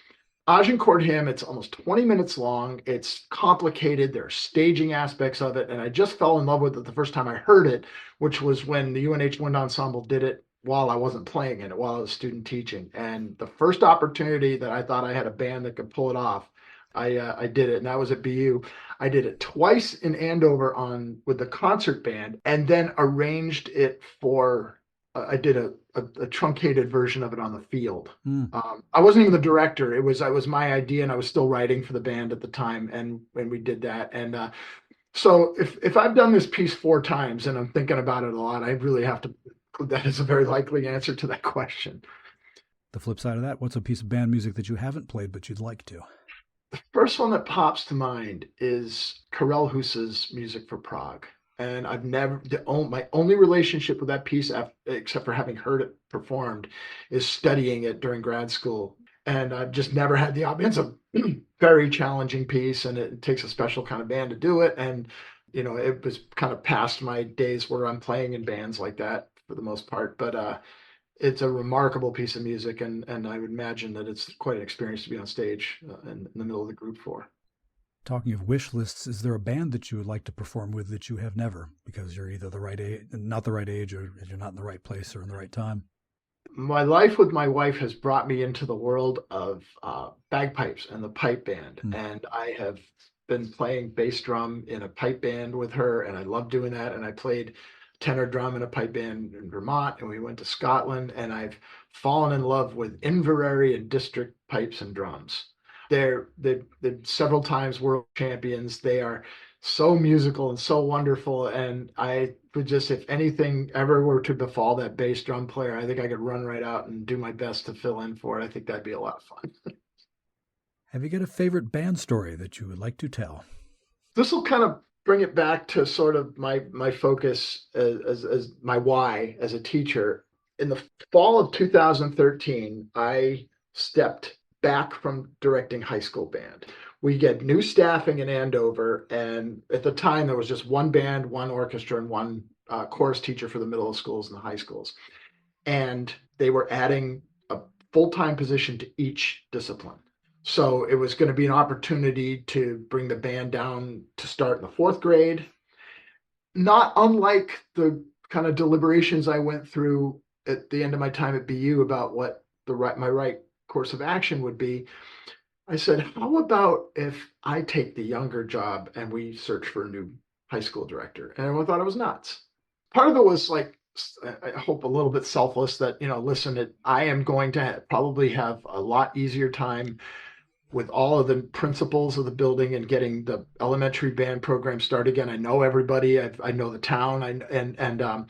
Agincourt hymn, it's almost 20 minutes long. It's complicated. There are staging aspects of it. And I just fell in love with it the first time I heard it, which was when the UNH Wind Ensemble did it while I wasn't playing in it, while I was student teaching. And the first opportunity that I thought I had a band that could pull it off, I did it, and that was at BU. I did it twice in Andover on with the concert band, and then arranged it for. I did a truncated version of it on the field. Mm. I wasn't even the director. It was my idea, and I was still writing for the band at the time, and when we did that, and so if I've done this piece 4 times and I'm thinking about it a lot, I really have to. That is a very likely answer to that question. The flip side of that, what's a piece of band music that you haven't played but you'd like to? The first one that pops to mind is Karel Husa's Music for Prague. And I've never, my only relationship with that piece, except for having heard it performed, is studying it during grad school. And I've just never had the opportunity. It's a very challenging piece, and it takes a special kind of band to do it. And, it was kind of past my days where I'm playing in bands like that for the most part. But it's a remarkable piece of music, and I would imagine that it's quite an experience to be on stage in the middle of the group for. Talking of wish lists, is there a band that you would like to perform with that you have never, because you're either the right age, not the right age, or you're not in the right place or in the right time? My life with my wife has brought me into the world of bagpipes and the pipe band, and I have been playing bass drum in a pipe band with her, and I love doing that. And I played tenor drum in a pipe band in Vermont, and we went to Scotland, and I've fallen in love with Inverary and district pipes and drums. They're several times world champions. They are so musical and so wonderful. And I would just, if anything ever were to befall that bass drum player, I think I could run right out and do my best to fill in for it. I think that'd be a lot of fun. Have you got a favorite band story that you would like to tell? This will kind of bring it back to sort of my focus as my why as a teacher. In the fall of 2013, I stepped back from directing high school band. We get new staffing in Andover, and at the time there was just one band, one orchestra, and one chorus teacher for the middle schools and the high schools. And they were adding a full-time position to each discipline. So it was going to be an opportunity to bring the band down to start in the 4th grade. Not unlike the kind of deliberations I went through at the end of my time at BU about what my right course of action would be. I said, how about if I take the younger job and we search for a new high school director? And everyone thought I was nuts. Part of it was like, I hope a little bit selfless that, listen, I am going to probably have a lot easier time with all of the principals of the building and getting the elementary band program started again. I know everybody. I know the town. And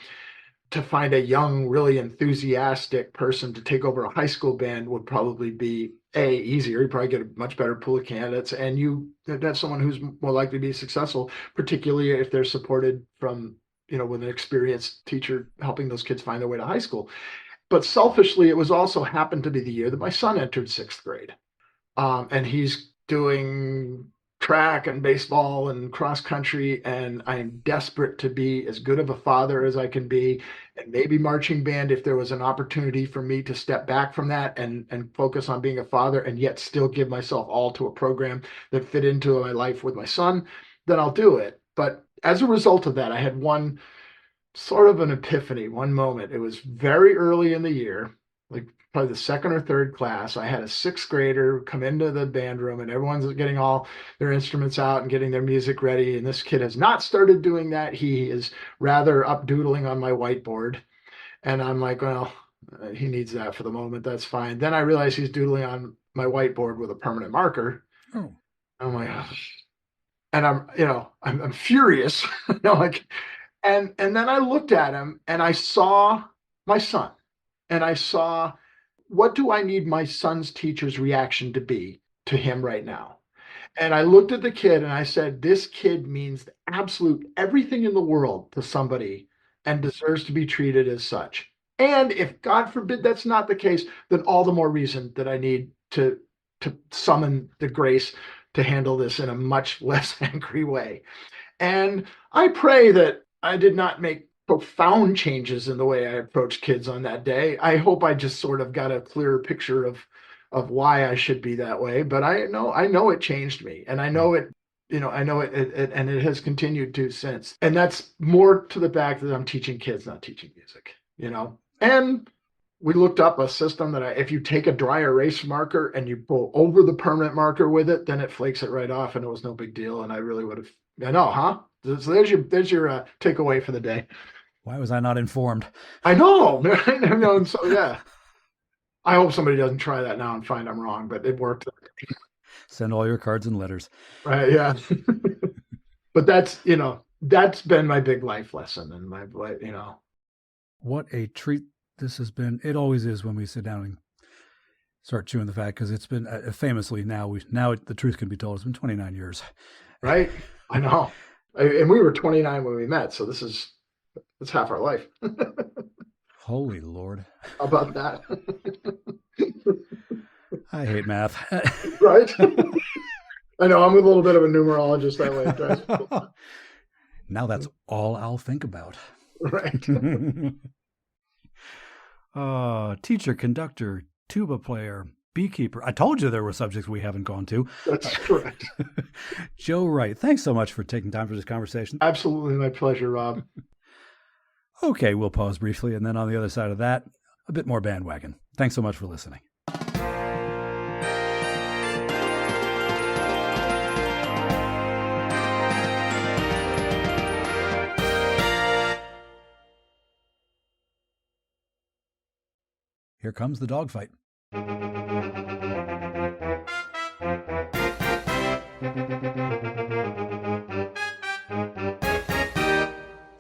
to find a young, really enthusiastic person to take over a high school band would probably be easier. You probably get a much better pool of candidates, and that's someone who's more likely to be successful, particularly if they're supported from with an experienced teacher helping those kids find their way to high school. But selfishly, it was also happened to be the year that my son entered 6th grade. And he's doing track and baseball and cross country, and I'm desperate to be as good of a father as I can be, and maybe marching band if there was an opportunity for me to step back from that and focus on being a father and yet still give myself all to a program that fit into my life with my son, then I'll do it. But as a result of that, I had one sort of an epiphany, one moment. It was very early in the year, like probably the 2nd or 3rd class. I had a 6th grader come into the band room, and everyone's getting all their instruments out and getting their music ready. And this kid has not started doing that. He is rather up doodling on my whiteboard. And I'm like, well, he needs that for the moment. That's fine. Then I realize he's doodling on my whiteboard with a permanent marker. Oh. I'm like, oh. And I'm furious. And then I looked at him and I saw my son, and I saw, what do I need my son's teacher's reaction to be to him right now? And I looked at the kid and I said, this kid means absolute everything in the world to somebody and deserves to be treated as such. And if God forbid that's not the case, then all the more reason that I need to summon the grace to handle this in a much less angry way. And I pray that I did not make profound changes in the way I approached kids on that day. I hope I just sort of got a clearer picture of why I should be that way. But I know it changed me, and I know it, and it has continued to since. And that's more to the fact that I'm teaching kids, not teaching music, And We looked up a system that if you take a dry erase marker and you go over the permanent marker with it, then it flakes it right off, and it was no big deal. And I really would have. I know, huh? So there's your takeaway for the day. Why was I not informed? I know, man. I know, and so yeah. I hope somebody doesn't try that now and find I'm wrong, but it worked. Send all your cards and letters. Right? Yeah. But that's been my big life lesson, and my What a treat this has been. It always is when we sit down and start chewing the fat, because it's been famously now the truth can be told. It's been 29 years. Right? I know. And we were 29 when we met, so it's half our life. Holy Lord. How about that? I hate math. Right? I know, I'm a little bit of a numerologist that way. Now that's all I'll think about. Right. Teacher, conductor, tuba player, beekeeper. I told you there were subjects we haven't gone to. That's correct. Joe Wright, thanks so much for taking time for this conversation. Absolutely my pleasure, Rob. Okay, we'll pause briefly, and then on the other side of that, a bit more BandWagon. Thanks so much for listening. Here comes the dogfight.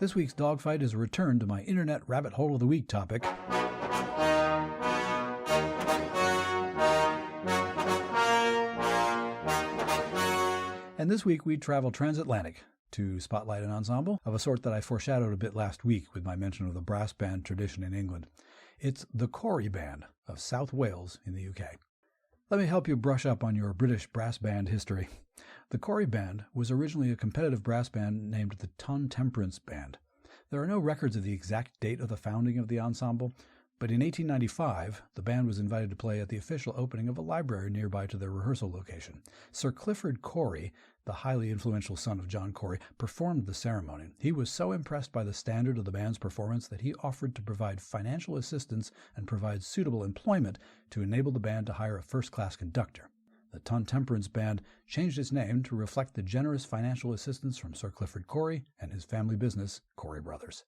This week's dogfight is a return to my internet rabbit hole of the week topic. And this week we travel transatlantic to spotlight an ensemble of a sort that I foreshadowed a bit last week with my mention of the brass band tradition in England. It's the Cory Band of South Wales in the UK. Let me help you brush up on your British brass band history. The Cory Band was originally a competitive brass band named the Ton Temperance Band. There are no records of the exact date of the founding of the ensemble, but in 1895, the band was invited to play at the official opening of a library nearby to their rehearsal location. Sir Clifford Cory, the highly influential son of John Cory, performed the ceremony. He was so impressed by the standard of the band's performance that he offered to provide financial assistance and provide suitable employment to enable the band to hire a first-class conductor. The Ton Temperance Band changed its name to reflect the generous financial assistance from Sir Clifford Cory and his family business, Cory Brothers.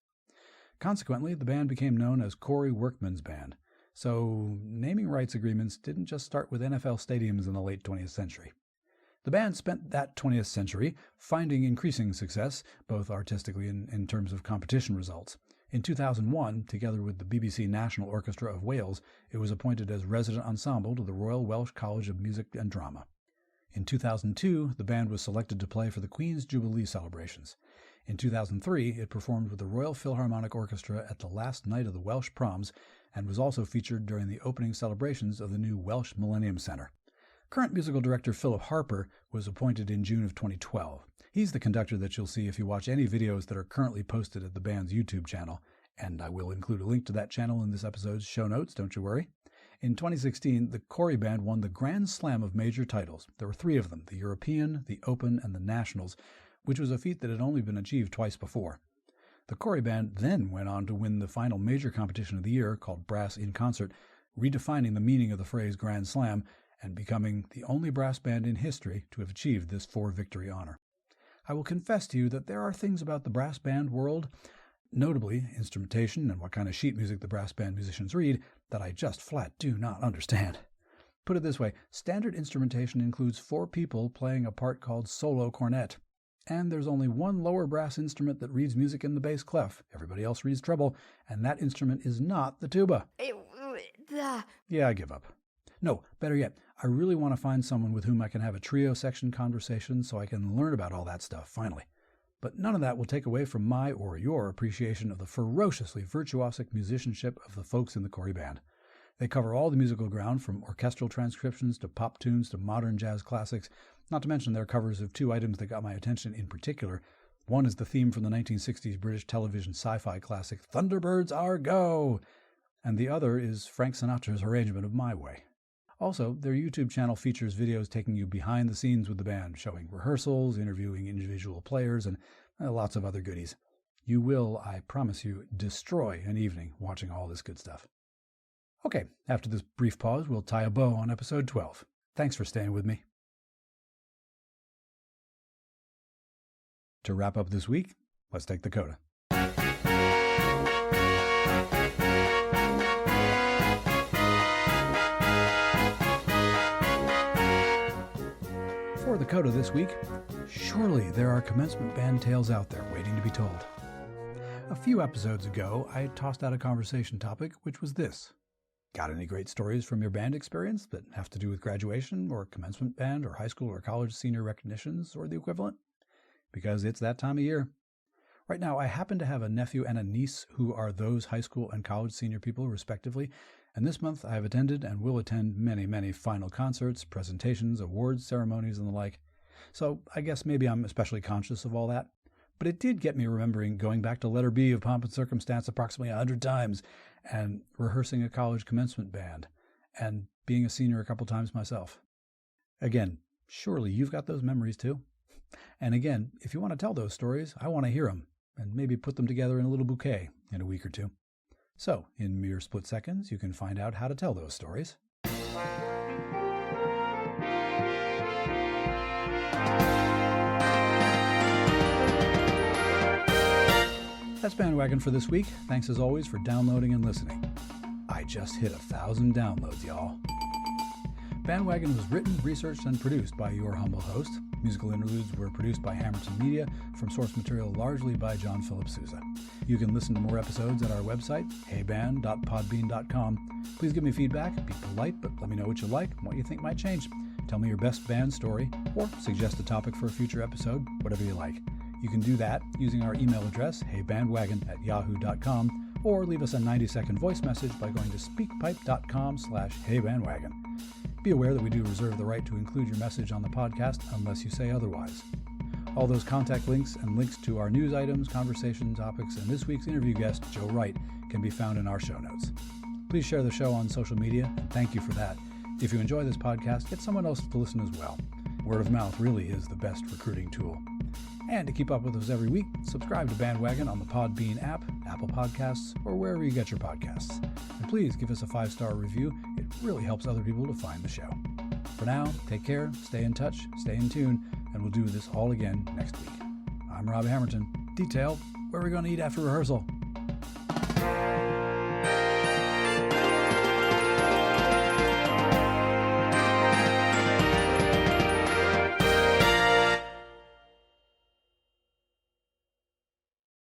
Consequently, the band became known as Cory Workman's Band. So, naming rights agreements didn't just start with NFL stadiums in the late 20th century. The band spent that 20th century finding increasing success, both artistically and in terms of competition results. In 2001, together with the BBC National Orchestra of Wales, it was appointed as resident ensemble to the Royal Welsh College of Music and Drama. In 2002, the band was selected to play for the Queen's Jubilee celebrations. In 2003, it performed with the Royal Philharmonic Orchestra at the last night of the Welsh Proms and was also featured during the opening celebrations of the new Welsh Millennium Centre. Current musical director Philip Harper was appointed in June of 2012. He's the conductor that you'll see if you watch any videos that are currently posted at the band's YouTube channel, and I will include a link to that channel in this episode's show notes, don't you worry. In 2016, the Cory Band won the Grand Slam of major titles. There were 3 of them, the European, the Open, and the Nationals, which was a feat that had only been achieved twice before. The Cory Band then went on to win the final major competition of the year, called Brass in Concert, redefining the meaning of the phrase Grand Slam and becoming the only brass band in history to have achieved this 4-victory honor. I will confess to you that there are things about the brass band world, notably instrumentation and what kind of sheet music the brass band musicians read, that I just flat do not understand. Put it this way, standard instrumentation includes 4 people playing a part called solo cornet. And there's only one lower brass instrument that reads music in the bass clef. Everybody else reads treble, and that instrument is not the tuba. Yeah, I give up. No, better yet, I really want to find someone with whom I can have a trio section conversation so I can learn about all that stuff, finally. But none of that will take away from my or your appreciation of the ferociously virtuosic musicianship of the folks in the Cory Band. They cover all the musical ground, from orchestral transcriptions to pop tunes to modern jazz classics, not to mention their covers of 2 items that got my attention in particular. One is the theme from the 1960s British television sci-fi classic Thunderbirds Are Go! And the other is Frank Sinatra's arrangement of My Way. Also, their YouTube channel features videos taking you behind the scenes with the band, showing rehearsals, interviewing individual players, and lots of other goodies. You will, I promise you, destroy an evening watching all this good stuff. Okay, after this brief pause, we'll tie a bow on episode 12. Thanks for staying with me. To wrap up this week, let's take the coda. For the coda this week, surely there are commencement band tales out there waiting to be told. A few episodes ago, I tossed out a conversation topic, which was this. Got any great stories from your band experience that have to do with graduation or commencement band or high school or college senior recognitions or the equivalent? Because it's that time of year. Right now, I happen to have a nephew and a niece who are those high school and college senior people, respectively, and this month I have attended and will attend many final concerts, presentations, awards, ceremonies, and the like. So I guess maybe I'm especially conscious of all that. But it did get me remembering going back to letter B of Pomp and Circumstance approximately 100 times, and rehearsing a college commencement band, and being a senior a couple times myself. Again, surely you've got those memories too. And again, if you want to tell those stories, I want to hear them, and maybe put them together in a little bouquet in a week or two. So, in mere split seconds, you can find out how to tell those stories. That's BandWagon for this week. Thanks as always for downloading and listening. I just hit 1,000 downloads, y'all. BandWagon was written, researched, and produced by your humble host. Musical interludes were produced by Hamilton Media, from source material largely by John Philip Sousa. You can listen to more episodes at our website, heyband.podbean.com. Please give me feedback, be polite, but let me know what you like and what you think might change. Tell me your best band story, or suggest a topic for a future episode, whatever you like. You can do that using our email address, heybandwagon@yahoo.com, or leave us a 90-second voice message by going to speakpipe.com/heybandwagon. Be aware that we do reserve the right to include your message on the podcast unless you say otherwise. All those contact links and links to our news items, conversation topics, and this week's interview guest, Joe Wright, can be found in our show notes. Please share the show on social media, and thank you for that. If you enjoy this podcast, get someone else to listen as well. Word of mouth really is the best recruiting tool. And to keep up with us every week, subscribe to BandWagon on the Podbean app, Apple Podcasts, or wherever you get your podcasts. And please give us a 5-star review. It really helps other people to find the show. For now, take care, stay in touch, stay in tune, and we'll do this all again next week. I'm Rob Hamilton. Detail, where are we going to eat after rehearsal?